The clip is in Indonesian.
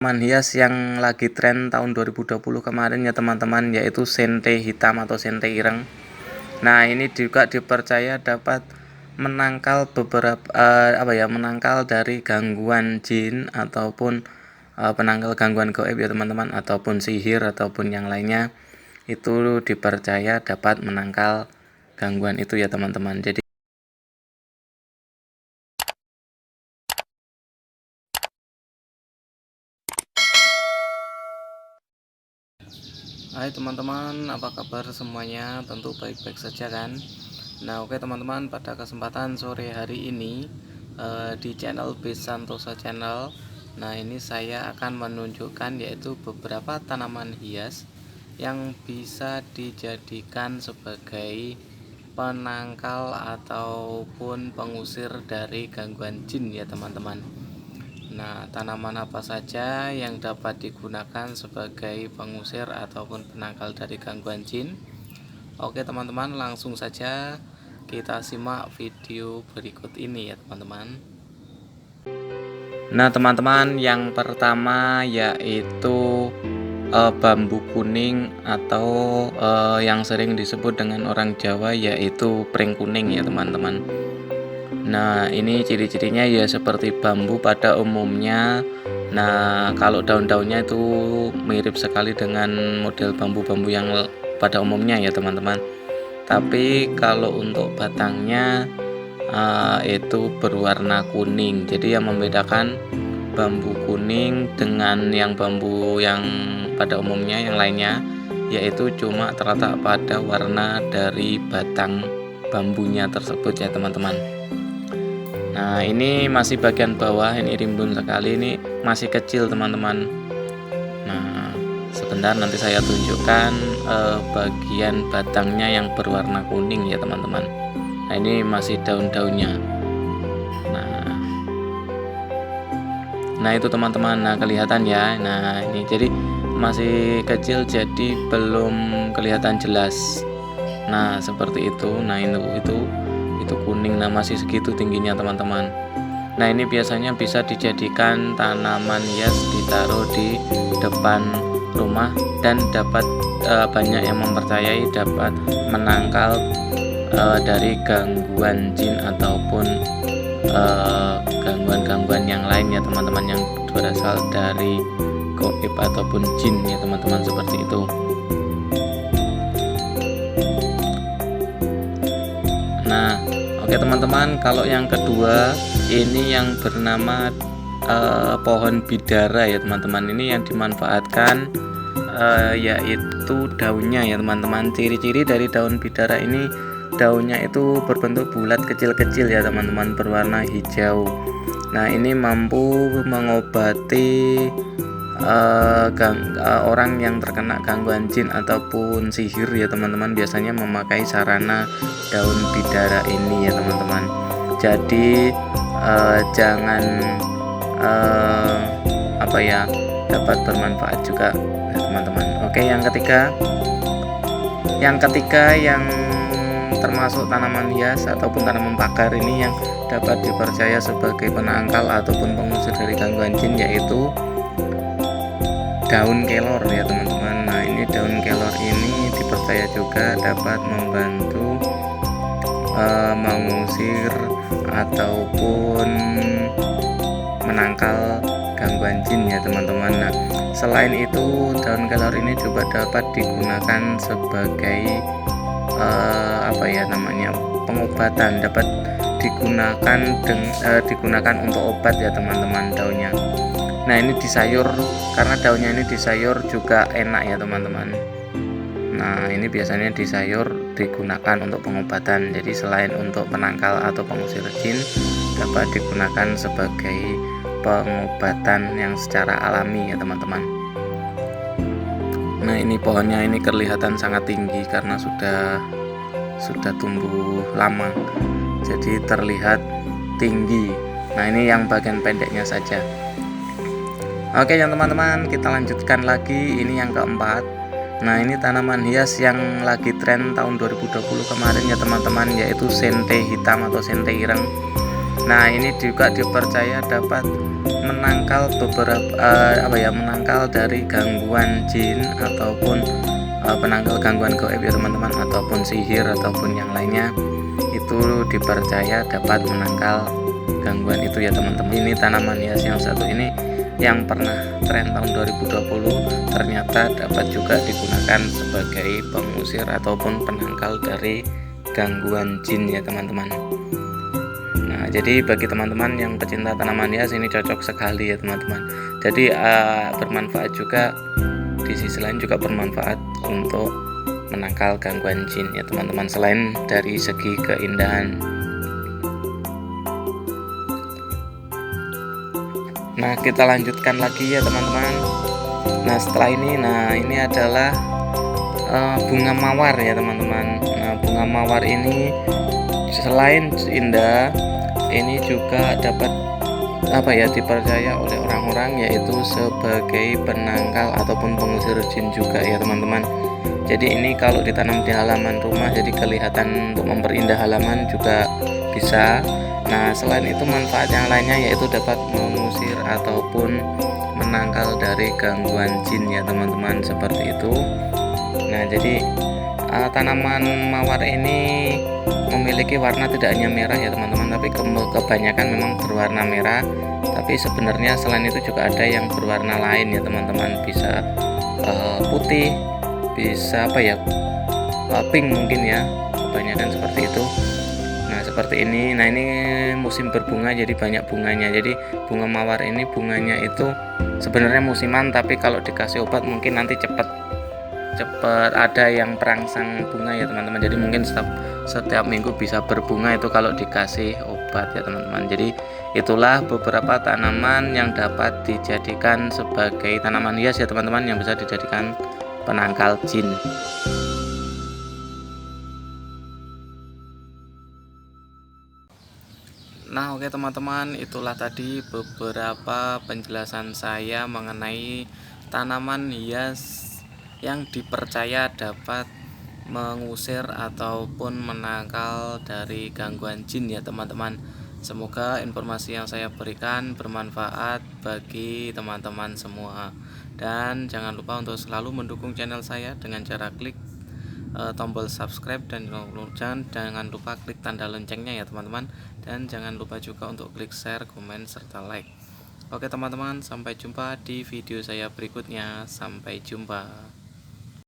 Tanaman hias yang lagi tren tahun 2020 kemarin ya teman-teman, yaitu sente hitam atau sente ireng. Nah, ini juga dipercaya dapat menangkal menangkal dari gangguan jin ataupun penangkal gangguan gaib ya teman-teman, ataupun sihir ataupun yang lainnya. Itu dipercaya dapat menangkal gangguan itu ya teman-teman. Jadi hai teman-teman, apa kabar semuanya? Tentu baik-baik saja kan? Nah, oke teman-teman, pada kesempatan sore hari ini di channel Santosa Channel. Nah, ini saya akan menunjukkan yaitu beberapa tanaman hias yang bisa dijadikan sebagai penangkal ataupun pengusir dari gangguan jin ya teman-teman. Nah, tanaman apa saja yang dapat digunakan sebagai pengusir ataupun penangkal dari gangguan jin? Oke teman-teman, langsung saja kita simak video berikut ini ya teman-teman. Nah teman-teman, yang pertama yaitu bambu kuning atau yang sering disebut dengan orang Jawa yaitu pring kuning ya teman-teman. Nah, ini ciri-cirinya ya seperti bambu pada umumnya. Nah, kalau daun-daunnya itu mirip sekali dengan model bambu-bambu yang pada umumnya ya teman-teman. Tapi kalau untuk batangnya itu berwarna kuning. Jadi yang membedakan bambu kuning dengan yang bambu yang pada umumnya yang lainnya yaitu cuma terletak pada warna dari batang bambunya tersebut ya teman-teman. Nah, ini masih bagian bawah, ini rimbun sekali, ini masih kecil teman-teman. Nah, sebentar nanti saya tunjukkan bagian batangnya yang berwarna kuning ya teman-teman. Nah, ini masih daun-daunnya. Nah itu teman-teman, nah kelihatan ya. Nah ini jadi masih kecil, jadi belum kelihatan jelas. Nah seperti itu. Nah itu kuning. Nah masih segitu tingginya teman-teman. Nah ini biasanya bisa dijadikan tanaman hias, ditaruh di depan rumah dan dapat banyak yang mempercayai dapat menangkal dari gangguan jin ataupun gangguan-gangguan yang lain ya teman-teman, yang berasal dari gaib ataupun jin ya teman-teman, seperti itu. Nah oke teman-teman, kalau yang kedua ini yang bernama pohon bidara ya teman-teman. Ini yang dimanfaatkan yaitu daunnya ya teman-teman. Ciri-ciri dari daun bidara ini, daunnya itu berbentuk bulat kecil-kecil ya teman-teman, berwarna hijau. Nah ini mampu mengobati orang yang terkena gangguan jin ataupun sihir ya teman-teman. Biasanya memakai sarana daun bidara ini ya teman-teman. Jadi jangan dapat bermanfaat juga ya teman-teman. Oke, yang ketiga yang termasuk tanaman hias ataupun tanaman pagar ini yang dapat dipercaya sebagai penangkal ataupun pengusir dari gangguan jin yaitu daun kelor ya teman-teman. Nah ini daun kelor ini dipercaya juga dapat membantu mengusir ataupun menangkal gangguan jin ya teman-teman. Nah selain itu daun kelor ini juga dapat digunakan sebagai pengobatan, dapat digunakan untuk obat ya teman-teman daunnya. Nah ini di sayur, karena daunnya ini di sayur juga enak ya teman-teman. Nah ini biasanya di sayur digunakan untuk pengobatan. Jadi selain untuk penangkal atau pengusir jin, dapat digunakan sebagai pengobatan yang secara alami ya teman-teman. Nah ini pohonnya ini kelihatan sangat tinggi karena sudah tumbuh lama, jadi terlihat tinggi. Nah ini yang bagian pendeknya saja. Oke ya teman-teman, kita lanjutkan lagi. Ini yang keempat. Nah ini tanaman hias yang lagi tren tahun 2020 kemarin ya teman-teman, yaitu sente hitam atau sente ireng. Nah ini juga dipercaya dapat menangkal beberapa menangkal dari gangguan jin ataupun penangkal gangguan gaib ya teman-teman, ataupun sihir ataupun yang lainnya, itu dipercaya dapat menangkal gangguan itu ya teman-teman. Ini tanaman hias yang satu ini yang pernah tren tahun 2020 ternyata dapat juga digunakan sebagai pengusir ataupun penangkal dari gangguan jin ya teman-teman. Nah, jadi bagi teman-teman yang pecinta tanaman hias ini cocok sekali ya teman-teman. Jadi bermanfaat juga, di sisi lain juga bermanfaat untuk menangkal gangguan jin ya teman-teman, selain dari segi keindahan. Nah, kita lanjutkan lagi ya teman-teman. Nah, setelah ini adalah bunga mawar ya teman-teman. Nah, bunga mawar ini selain indah, ini juga dapat dipercaya oleh orang-orang yaitu sebagai penangkal ataupun pengusir jin juga ya teman-teman. Jadi ini kalau ditanam di halaman rumah, jadi kelihatan untuk memperindah halaman juga bisa. Nah, selain itu manfaat yang lainnya yaitu dapat mengusir ataupun menangkal dari gangguan jin ya teman-teman, seperti itu. Nah, jadi tanaman mawar ini memiliki warna tidak hanya merah ya teman-teman, tapi kebanyakan memang berwarna merah. Tapi sebenarnya selain itu juga ada yang berwarna lain ya teman-teman, bisa putih, bisa pink mungkin ya, kebanyakan seperti itu. Nah, seperti ini. Nah, ini musim berbunga jadi banyak bunganya. Jadi bunga mawar ini bunganya itu sebenarnya musiman, tapi kalau dikasih obat mungkin nanti cepat ada yang perangsang bunga ya teman-teman. Jadi mungkin setiap minggu bisa berbunga itu kalau dikasih obat ya teman-teman. Jadi itulah beberapa tanaman yang dapat dijadikan sebagai tanaman hias ya teman-teman, yang bisa dijadikan penangkal jin. Nah, oke teman-teman, itulah tadi beberapa penjelasan saya mengenai tanaman hias yang dipercaya dapat mengusir ataupun menangkal dari gangguan jin ya teman-teman. Semoga informasi yang saya berikan bermanfaat bagi teman-teman semua. Dan jangan lupa untuk selalu mendukung channel saya dengan cara klik tombol subscribe, dan jangan lupa klik tanda loncengnya ya teman-teman, dan jangan lupa juga untuk klik share, komen, serta like. Oke teman-teman, sampai jumpa di video saya berikutnya. Sampai jumpa.